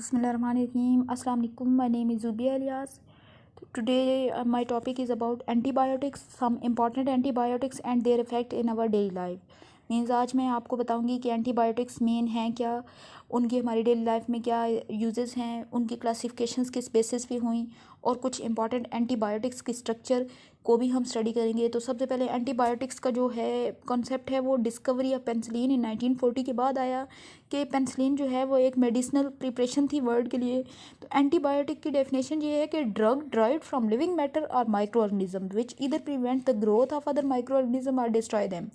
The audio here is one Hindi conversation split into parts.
Bismillahirrahmanirrahim. Assalamu alaikum. My name is Zubia Elias. Today my topic is about antibiotics, some important antibiotics and their effect in our daily life. Means आज मैं आपको बताऊंगी कि एंटीबायोटिक्स मेन हैं क्या, उनकी हमारी डेली लाइफ में क्या यूजेस हैं, उनकी क्लासिफिकेशंस किस बेसिस पे हुई और कुछ इंपॉर्टेंट एंटीबायोटिक्स की स्ट्रक्चर को भी हम स्टडी करेंगे। तो सबसे पहले एंटीबायोटिक्स का जो है कॉन्सेप्ट है वो डिस्कवरी ऑफ पेंसिलिन इन 1940 के बाद आया कि पेंसिलिन जो है वो एक मेडिसिनल प्रिपरेशन थी वर्ड के लिए। तो एंटीबायोटिक की डेफिनेशन ये है कि drug derived from living matter और micro organism which either prevent the growth of other micro organism और डिस्ट्रॉय देम।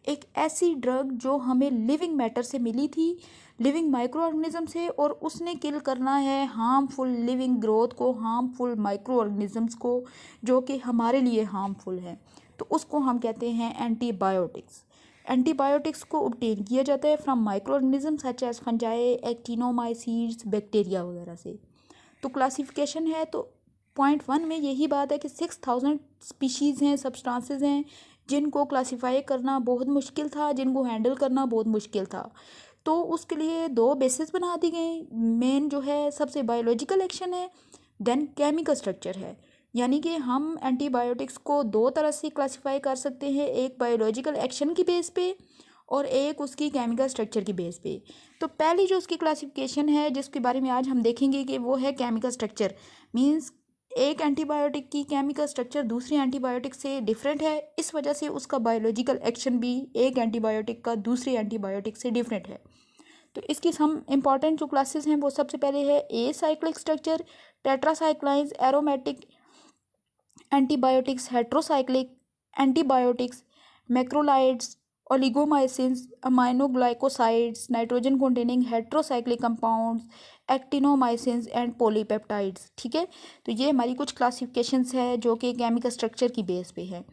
एक ऐसी ड्रग जो हमें लिविंग मैटर से मिली थी, लिविंग माइक्रो ऑर्गेनिज्म से, और उसने किल करना है हार्मफुल लिविंग ग्रोथ को, हार्मफुल माइक्रो ऑर्गेनिजम्स को जो कि हमारे लिए हार्मफुल है। तो उसको हम कहते हैं एंटीबायोटिक्स। एंटीबायोटिक्स को ऑब्टेन किया जाता है from micro organism such as fungi, actinomycetes, bacteria वगैरह से। तो क्लासिफिकेशन है तो पॉइंट 1 में यही बात है कि 6000 स्पीशीज़ हैं, सब्सटेंसेस हैं जिनको क्लासिफाई करना बहुत मुश्किल था, जिनको हैंडल करना बहुत मुश्किल था। तो उसके लिए 2 बेसिस बना दी गई। मेन जो है सबसे बायोलॉजिकल एक्शन है, देन केमिकल स्ट्रक्चर है। यानी कि हम एंटीबायोटिक्स को 2 तरह से क्लासिफाई कर सकते हैं, एक बायोलॉजिकल एक्शन की बेस पे और एक उसकी केमिकल स्ट्रक्चर की बेस पे। तो पहली जो उसकी क्लासिफिकेशन है जिसके बारे में आज हम देखेंगे कि वो है केमिकल स्ट्रक्चर। मींस एक एंटीबायोटिक की केमिकल स्ट्रक्चर दूसरी एंटीबायोटिक से डिफरेंट है, इस वजह से उसका बायोलॉजिकल एक्शन भी एक एंटीबायोटिक का दूसरी एंटीबायोटिक से डिफरेंट है। तो इसकी हम इंपॉर्टेंट जो क्लासेस हैं वो सबसे पहले है a cyclic structure, tetracyclines, aromatic antibiotics, heterocyclic antibiotics, macrolides, oligomycins, aminoglycosides, nitrogen containing heterocyclic compounds, actinomycins and polypeptides. ठीक है, तो ये हमारी कुछ क्लासिफिकेशंस है जो कि केमिकल स्ट्रक्चर की बेस पे है।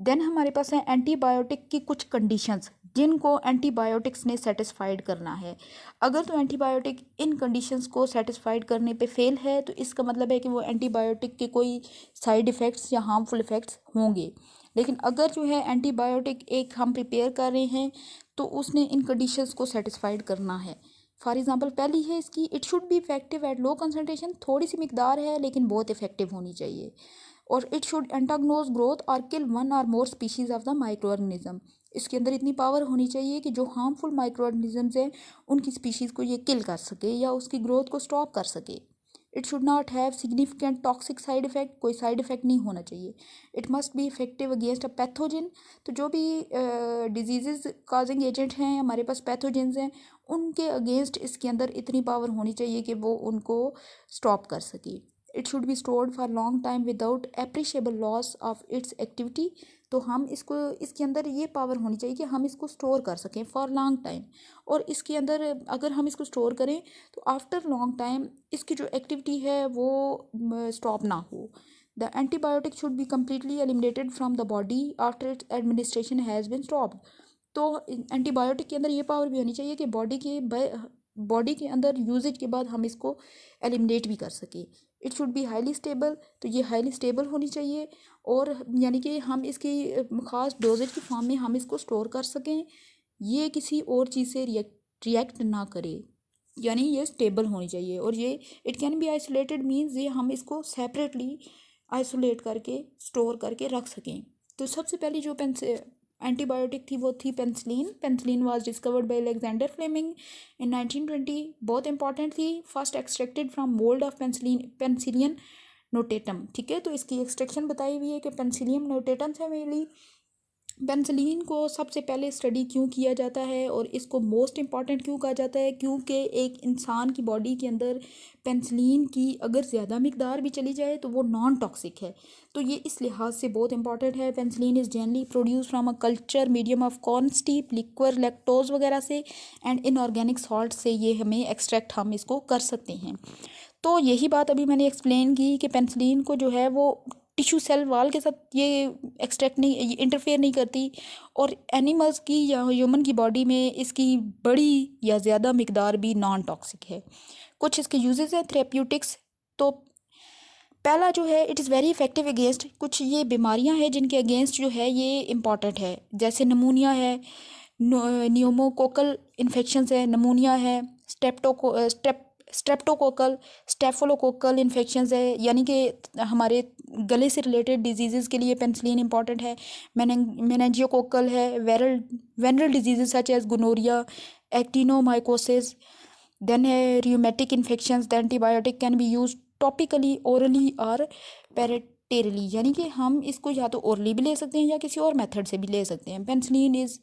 देन हमारे पास है एंटीबायोटिक की कुछ कंडीशंस जिनको एंटीबायोटिक्स ने सेटिस्फाइड करना है। अगर तो एंटीबायोटिक इन कंडीशंस को सेटिस्फाइड करने पे फेल है तो इसका मतलब है कि वो एंटीबायोटिक के कोई साइड इफ़ेक्ट्स या हार्मफुल इफ़ेक्ट्स होंगे। लेकिन अगर जो है एंटीबायोटिक एक हम प्रिपेयर कर रहे हैं तो उसने इन कंडीशंस को सेटिस्फाइड करना है। फॉर एग्जांपल पहली है इसकी, it should be effective at low concentration, थोड़ी सी मिकदार है लेकिन बहुत इफेक्टिव होनी चाहिए। और इट शुड एंटागोनाइज ग्रोथ और किल वन और more species of the micro organism. इसके अंदर इतनी पावर होनी चाहिए कि जो हार्मफुल माइक्रो ऑर्गेनिजम्स हैं उनकी स्पीशीज़ को ये किल कर सके या उसकी ग्रोथ को स्टॉप कर सके। It should not have significant toxic side effect, कोई साइड इफेक्ट नहीं होना चाहिए। It must be effective against a pathogen, तो जो भी डिजीज़ कॉजिंग एजेंट हैं हमारे पास, पैथोजेंस हैं, उनके अगेंस्ट इसके अंदर इतनी पावर होनी चाहिए कि वो उनको स्टॉप कर सके। It should be stored for long time without appreciable loss of its activity, तो हम इसको, इसके अंदर ये पावर होनी चाहिए कि हम इसको स्टोर कर सकें फॉर लॉन्ग टाइम। और इसके अंदर अगर हम इसको स्टोर करें तो आफ्टर लॉन्ग टाइम इसकी जो एक्टिविटी है वो स्टॉप ना हो। The antibiotic should be completely eliminated from the body after it's administration has been stopped. तो एंटीबायोटिक के अंदर ये पावर भी होनी चाहिए कि बॉडी के अंदर यूजेज के बाद हम इसको एलिमिनेट भी कर सकें। It should be highly stable, तो ये हाईली स्टेबल होनी चाहिए और यानी कि हम इसकी ख़ास डोजेज की फॉर्म में हम इसको स्टोर कर सकें, ये किसी और चीज़ से रिएक्ट ना करे, यानी ये स्टेबल होनी चाहिए। और ये it can be isolated means ये हम इसको सेपरेटली आइसोलेट करके स्टोर करके रख सकें। तो सबसे पहली जो एंटीबायोटिक थी वो थी penicillin. Penicillin was discovered by Alexander Fleming in 1920। बहुत इंपॉर्टेंट थी, first extracted from mould of penicillium notatum. ठीक है, तो इसकी एक्सट्रैक्शन बताई हुई है कि पेंसिलियम नोटेटम से मिली। पेंसिलिन को सबसे पहले स्टडी क्यों किया जाता है और इसको मोस्ट इम्पॉर्टेंट क्यों कहा जाता है, क्योंकि एक इंसान की बॉडी के अंदर पेंसिलिन की अगर ज़्यादा मिकदार भी चली जाए तो वो नॉन टॉक्सिक है। तो ये इस लिहाज से बहुत इंपॉर्टेंट है। Penicillin is generally produce from a culture medium of corn steep, liquor, lactose वगैरह से एंड इनऑर्गेनिक सॉल्ट से ये हमें एक्सट्रैक्ट हम इसको कर सकते हैं। तो यही बात अभी मैंने एक्सप्लेन की कि पेंसिलिन को जो है वो टिश्यू सेल वाल के साथ ये एक्सट्रैक्ट नहीं, इंटरफेयर नहीं करती, और एनिमल्स की या ह्यूमन की बॉडी में इसकी बड़ी या ज़्यादा मिकदार भी नॉन टॉक्सिक है। कुछ इसके यूजेस हैं थेरेप्यूटिक्स। तो पहला जो है it is very effective against, कुछ ये बीमारियां हैं जिनके अगेंस्ट जो है ये इम्पॉर्टेंट है, जैसे नमूनिया है, न्यूमोकोकल इन्फेक्शंस है, नमूनिया है, स्ट्रेप्टोकोकल स्टेफोलोकोकल इन्फेक्शंस है, यानी कि हमारे गले से रिलेटेड डिजीज़ के लिए पेनिसिलिन इंपॉर्टेंट है। मेनेंजियोकोकल है, venereal disease such as gonorrhoea, actinomycosis. Then है rheumatic infections, the antibiotic can be use topically, orally और पेरेटेरली, यानी कि हम इसको या तो ओरली भी ले सकते हैं या किसी और मेथड से भी ले सकते हैं। Penicillin is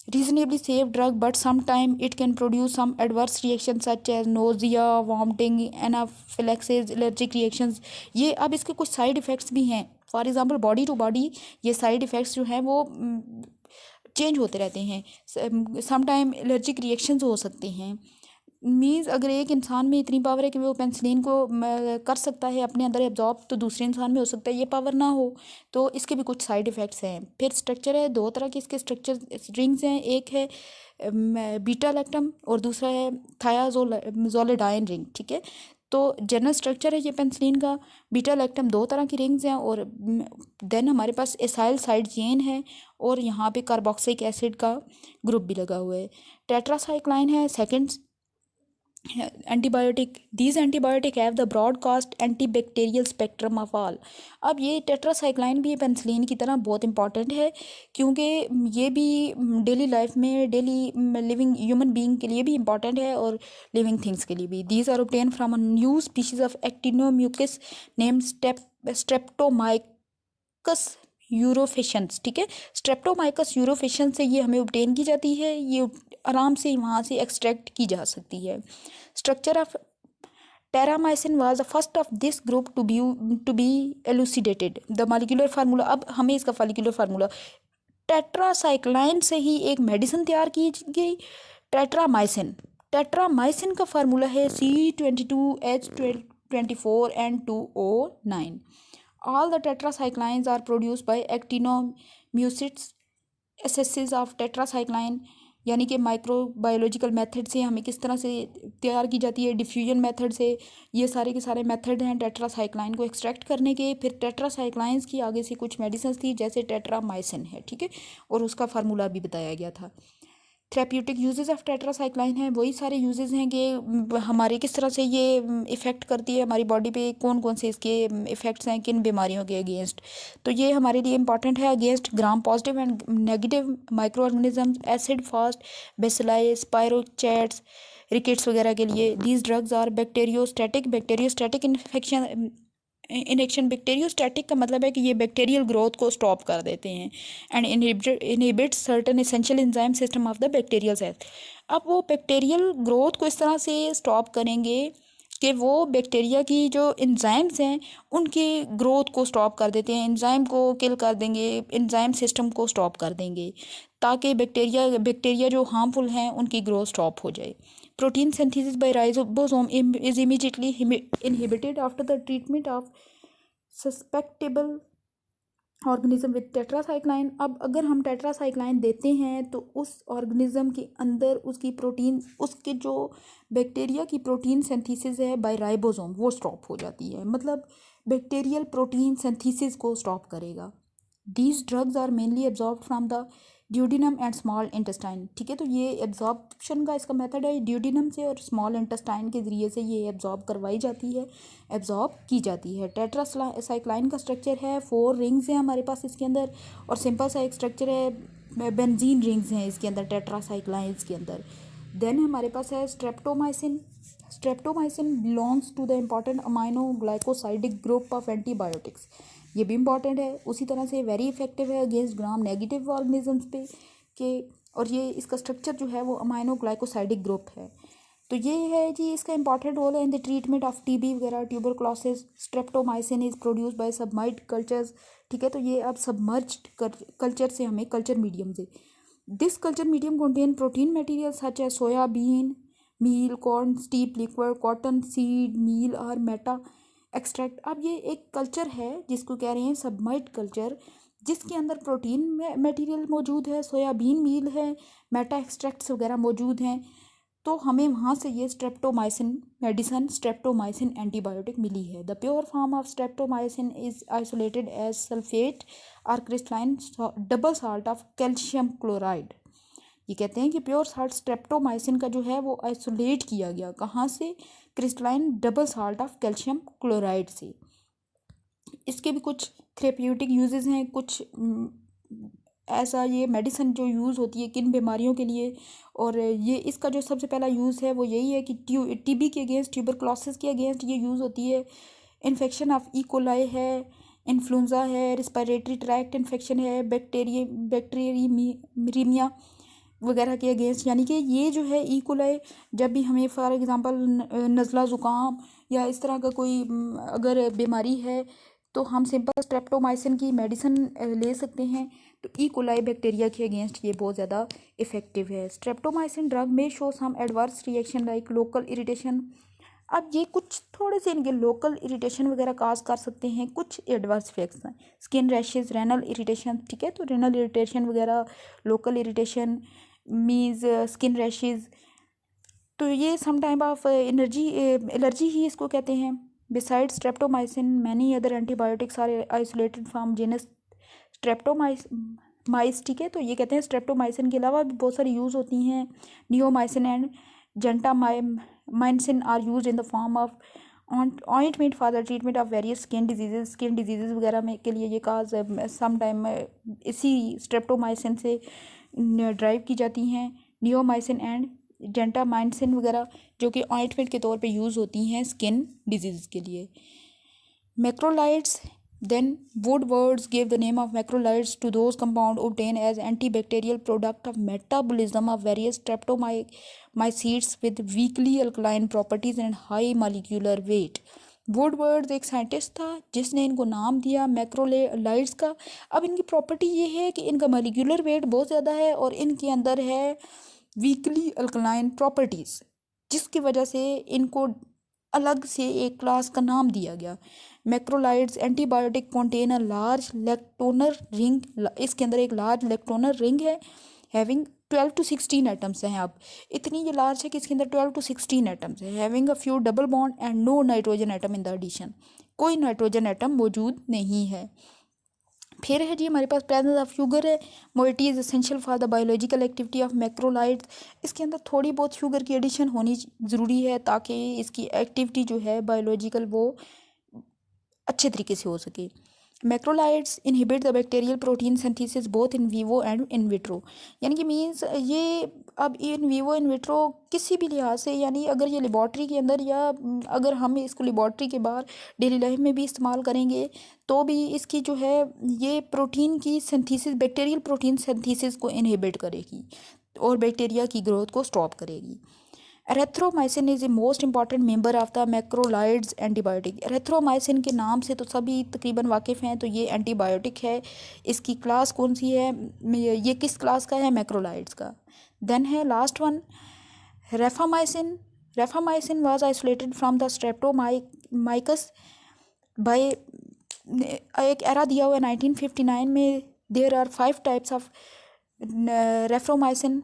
reasonably safe drug, but sometimes it can produce some adverse reactions such as nausea, vomiting, anaphylaxis, allergic reactions। ये अब इसके कुछ साइड इफ़ेक्ट्स भी हैं। For example body to body ये साइड इफ़ेक्ट्स जो हैं वो चेंज होते रहते हैं। समटाइम एलर्जिक रिएक्शंस हो सकते हैं। मीन्स अगर एक इंसान में इतनी पावर है कि वो पेनिसिलिन को कर सकता है अपने अंदर एब्जॉर्ब, तो दूसरे इंसान में हो सकता है ये पावर ना हो, तो इसके भी कुछ साइड इफ़ेक्ट्स हैं। फिर स्ट्रक्चर है, दो तरह के इसके स्ट्रक्चर रिंग्स हैं, एक है बीटा लैक्टम और दूसरा है थायाजोलिडाइन रिंग। ठीक है, तो जनरल स्ट्रक्चर है ये पेनिसिलिन का। बीटा लैक्टम दो तरह की रिंग्स हैं और देन हमारे पास एसाइल साइड चेन है और यहाँ पे कार्बोक्सिलिक एसिड का ग्रुप भी लगा हुआ है। टेट्रासाइक्लाइन है second antibiotic. These antibiotic have the broadcast antibacterial spectrum of all. अब ये टेट्रासाइक्लाइन भी पेनिसिलिन की तरह बहुत इंपॉर्टेंट है, क्योंकि ये भी डेली लाइफ में डेली लिविंग ह्यूमन बीइंग के लिए भी इंपॉर्टेंट है और लिविंग थिंग्स के लिए भी। These are obtain from a new species of actinomyces name streptomyces aureofaciens. ठीक है, स्ट्रेप्टोमाइकस यूरोफिशंस से ये हमें ऑब्टेन की जाती है, ये आराम से वहाँ से एक्सट्रैक्ट की जा सकती है। Structure of terramycin was the first of this group to be elucidated. The molecular formula, अब हमें इसका मॉलिक्यूलर फार्मूला, टेट्रासाइक्लाइन से ही एक मेडिसिन तैयार की गई टेट्रामाइसिन। टेट्रामाइसिन का फार्मूला है C22H24N2O9। All the tetracyclines are produced by actinomycetes assays of tetracycline, यानी कि माइक्रोबायोलॉजिकल मेथड से हमें किस तरह से तैयार की जाती है, डिफ्यूजन मेथड से। ये सारे के सारे मेथड हैं टेट्रासाइक्लाइन को एक्सट्रैक्ट करने के। फिर टेट्रासाइक्लाइंस की आगे से कुछ मेडिसिन थी जैसे टेट्रामाइसिन है। ठीक है, और उसका फार्मूला भी बताया गया था। थेरेप्यूटिक यूजेस ऑफ टेट्रासाइक्लाइन है, वही सारे यूजेस हैं कि हमारे किस तरह से ये इफ़ेक्ट करती है हमारी बॉडी पे, कौन कौन से इसके इफ़ेक्ट्स हैं किन बीमारियों के अगेंस्ट। तो ये हमारे लिए इंपॉर्टेंट है against gram positive and negative micro organism, acid fast, bacilli, spirochaetes, rickets वगैरह के लिए। These drugs are bacteriostatic infection. Bacteriostatic का मतलब है कि ये बैक्टीरियल ग्रोथ को स्टॉप कर देते हैं and inhibit certain essential enzyme system of the bacterial cell. अब वो बैक्टीरियल ग्रोथ को इस तरह से स्टॉप करेंगे कि वो बैक्टीरिया की जो एंजाइम्स हैं उनकी ग्रोथ को स्टॉप कर देते हैं, एंजाइम को किल कर देंगे, एंजाइम सिस्टम को स्टॉप कर देंगे, ताकि बैक्टीरिया जो हार्मफुल हैं उनकी ग्रोथ स्टॉप हो जाए। Protein synthesis by ribosome is immediately inhibited after the treatment of susceptible organism with tetracycline. अब अगर हम टेट्रासाइक्लाइन देते हैं तो उस ऑर्गेनिज्म के अंदर उसके जो बैक्टीरिया की प्रोटीन सिंथेसिस है बाय राइबोसोम वो स्टॉप हो जाती है, मतलब बैक्टीरियल प्रोटीन सिंथेसिस को स्टॉप करेगा। These drugs are mainly absorb from the duodenum and small intestine. ठीक है, तो ये एब्जॉर्प्शन का इसका मेथड है, ड्यूडिनम से और स्मॉल इंटेस्टाइन के ज़रिए से ये एब्जॉर्ब करवाई जाती है, एब्जॉर्ब की जाती है। टेट्रासाइक्लाइन का स्ट्रक्चर है, 4 रिंग्स हैं हमारे पास इसके अंदर, और सिंपल सा एक स्ट्रक्चर है, बेंजीन रिंग्स हैं इसके अंदर टेट्रासाइक्लाइंस के अंदर। देन हमारे पास है streptomycin. Streptomycin belongs to the important amino glycosidic group of antibiotics. ये भी इंपॉर्टेंट है, उसी तरह से वेरी इफेक्टिव है अगेंस्ट ग्राम नेगेटिव ऑर्गेनिजम्स पे के, और ये इसका स्ट्रक्चर जो है वो अमाइनो ग्लाइकोसाइडिक ग्रुप है। तो ये है जी इसका इंपॉर्टेंट रोल है in the treatment of TB वगैरह, tuberculosis. Streptomycin is produce by submerged cultures. ठीक है, तो ये अब सबमर्ज्ड कल्चर से हमें कल्चर मीडियम से, this culture medium contain protein material such as soybean meal, corn steep liquid, cotton seed meal और मेटा एक्सट्रैक्ट। अब ये एक कल्चर है जिसको कह रहे हैं सबमर्ज्ड कल्चर, जिसके अंदर प्रोटीन मटेरियल मौजूद है, सोयाबीन मील है, मेटा एक्सट्रैक्ट्स वगैरह मौजूद हैं। तो हमें वहाँ से ये स्ट्रेप्टोमाइसिन मेडिसन, स्ट्रेप्टोमाइसिन एंटीबायोटिक मिली है। The pure form of streptomycin is isolated as sulphate और crystalline double salt of calcium chloride. ये कहते हैं कि प्योर साल्ट स्ट्रेप्टोमाइसिन का जो है वो आइसोलेट किया गया, कहाँ से, crystalline double salt of calcium chloride से। इसके भी कुछ थेरेप्यूटिक यूजेस हैं, कुछ ऐसा ये मेडिसिन जो यूज़ होती है किन बीमारियों के लिए, और ये इसका जो सबसे पहला यूज़ है वो यही है कि टीबी के अगेंस्ट, ट्यूबरक्लोसिस के अगेंस्ट ये यूज़ होती है। इन्फेक्शन ऑफ इकोलाई है, इन्फ्लुएंजा है, रिस्पायरेटरी ट्रैक्ट इन्फेक्शन है, बैक्टीरियमीरिया वगैरह के अगेंस्ट। यानी कि ये जो है इकोलाई, जब भी हमें फॉर एग्जांपल नज़ला ज़ुकाम या इस तरह का कोई अगर बीमारी है तो हम सिंपल स्ट्रेप्टोमाइसिन की मेडिसिन ले सकते हैं। तो इकोलाई बैक्टीरिया के अगेंस्ट ये बहुत ज़्यादा इफ़ेक्टिव है। स्ट्रेप्टोमाइसिन ड्रग में show some adverse reaction like local irritation. अब ये कुछ थोड़े से इनके लोकल इरिटेशन वगैरह काज कर सकते हैं, कुछ एडवर्स इफेक्ट्स हैं, स्किन रैशेज, रेनल इरिटेशन, ठीक है। तो रेनल इरिटेशन वगैरह, local irritation means skin rashes, तो ये सम टाइप ऑफ एलर्जी ही इसको कहते हैं। Besides streptomycin many other antibiotics are isolated from genus streptomyces, ठीक है। तो ये कहते हैं स्ट्रेप्टोमाइसिन के अलावा भी बहुत सारी यूज़ होती हैं। Neomycin and gentamicin are use in the form of ointment for the treatment of various skin diseases वगैरह में के लिए ये काज सम टाइम इसी स्ट्रेप्टोमाइसिन से ड्राइव की जाती हैं। नियोमाइसिन एंड जेंटामाइसिन वगैरह जो कि ऑइंटमेंट के तौर पे यूज़ होती हैं स्किन डिजीज़ के लिए। Macrolides then Woodwards gave the name of macrolides to those compounds obtained as antibacterial product of metabolism of various streptomycetes with weakly alkaline properties and high molecular weight। वुडवर्ड्स एक साइंटिस्ट था जिसने इनको नाम दिया मैक्रोलाइड्स का। अब इनकी प्रॉपर्टी ये है कि इनका मोलिकुलर वेट बहुत ज़्यादा है और इनके अंदर है वीकली अल्कलाइन प्रॉपर्टीज़, जिसकी वजह से इनको अलग से एक क्लास का नाम दिया गया। Macrolides antibiotic contain a large lactone ring, इसके अंदर एक लार्ज इलेक्ट्रोनर रिंग है हैविंग 12 to 16 एटम्स हैं। अब इतनी ये लार्ज है कि इसके अंदर 12 to 16 एटम्स है। Having a few double bond and no nitrogen atom in the addition, कोई नाइट्रोजन एटम मौजूद नहीं है। फिर है जी हमारे पास प्रेजेंस ऑफ शुगर है। Moiety is essential for the biological activity of macrolides. इसके अंदर थोड़ी बहुत शुगर की एडिशन होनी ज़रूरी है ताकि इसकी एक्टिविटी जो है बायोलॉजिकल वो अच्छे तरीके से हो सके। Macrolides inhibit the bacterial protein synthesis both in vivo and in vitro, यानी कि मीन्स ये अब इन वीवो इन विट्रो किसी भी लिहाज से, यानी अगर ये लेबॉर्ट्री के अंदर या अगर हम इसको लेबॉर्ट्री के बाहर डेली लाइफ में भी इस्तेमाल करेंगे तो भी इसकी जो है ये प्रोटीन की सिंथेसिस, बैक्टीरियल प्रोटीन सिंथेसिस को इनहिबिट करेगी और बैक्टीरिया की ग्रोथ को स्टॉप करेगी। एरेथ्रोमाइसिन is a most important member of the macrolides antibiotic. एरेथ्रोमाइसिन के नाम से तो सभी तकरीबन वाकिफ़ हैं। तो ये एंटीबायोटिक है। इसकी क्लास कौन सी है, ये किस क्लास का है, मैक्रोलाइड्स का। देन है last one rifamycin. Rifamycin was isolated from the streptomyces by, एक एरा दिया हुआ है 1959 में। There are 5 types of rifamycin,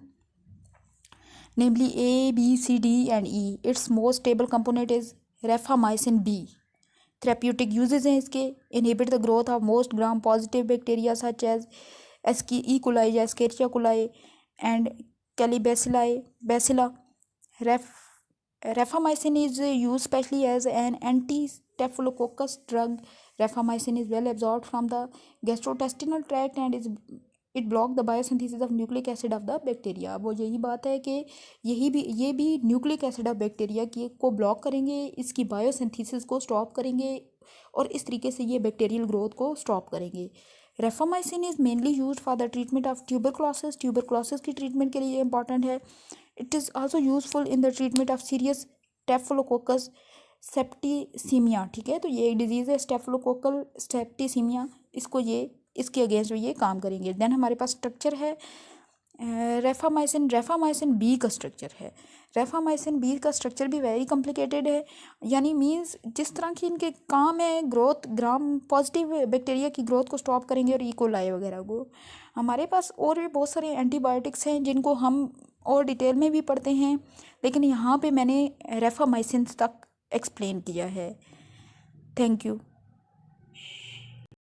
namely A, B, C, D and E. Its most stable component is rapamycin B. Therapeutic uses हैं इसके, inhibit the growth of most gram positive bacteria such as E. coli या Escherichia coli and Bacilla. Rapamycin is used specially as an anti-staphylococcus drug. Rapamycin is well absorbed from the gastrointestinal tract and it block the biosynthesis of nucleic acid of the bacteria. वो यही बात है कि ये भी न्यूक्लिक एसिड ऑफ बैक्टीरिया की को ब्लॉक करेंगे, इसकी बायोसिंथेसिस को स्टॉप करेंगे और इस तरीके से ये बैक्टीरियल ग्रोथ को स्टॉप करेंगे। Rifamycin is mainly use for the treatment of tuberculosis. Tuberculosis की ट्रीटमेंट के लिए इंपॉर्टेंट है। It is also useful in the treatment of serious staphylococcus septicaemia, ठीक है। तो ये एक डिजीज़ है स्टेफिलोकोकल सेप्टिसीमिया, इसको ये इसके अगेंस्ट ये काम करेंगे। देन हमारे पास स्ट्रक्चर है रेफामाइसिन बी का स्ट्रक्चर है। रेफामाइसिन बी का स्ट्रक्चर भी वेरी कॉम्प्लिकेटेड है, यानी मींस जिस तरह की इनके काम है ग्रोथ ग्राम पॉजिटिव बैक्टीरिया की ग्रोथ को स्टॉप करेंगे और इकोलाई वगैरह को। हमारे पास और भी बहुत सारे एंटीबायोटिक्स हैं जिनको हम और डिटेल में भी पढ़ते हैं, लेकिन यहाँ पे मैंने रेफामाइसिन तक एक्सप्लेन किया है। Thank you.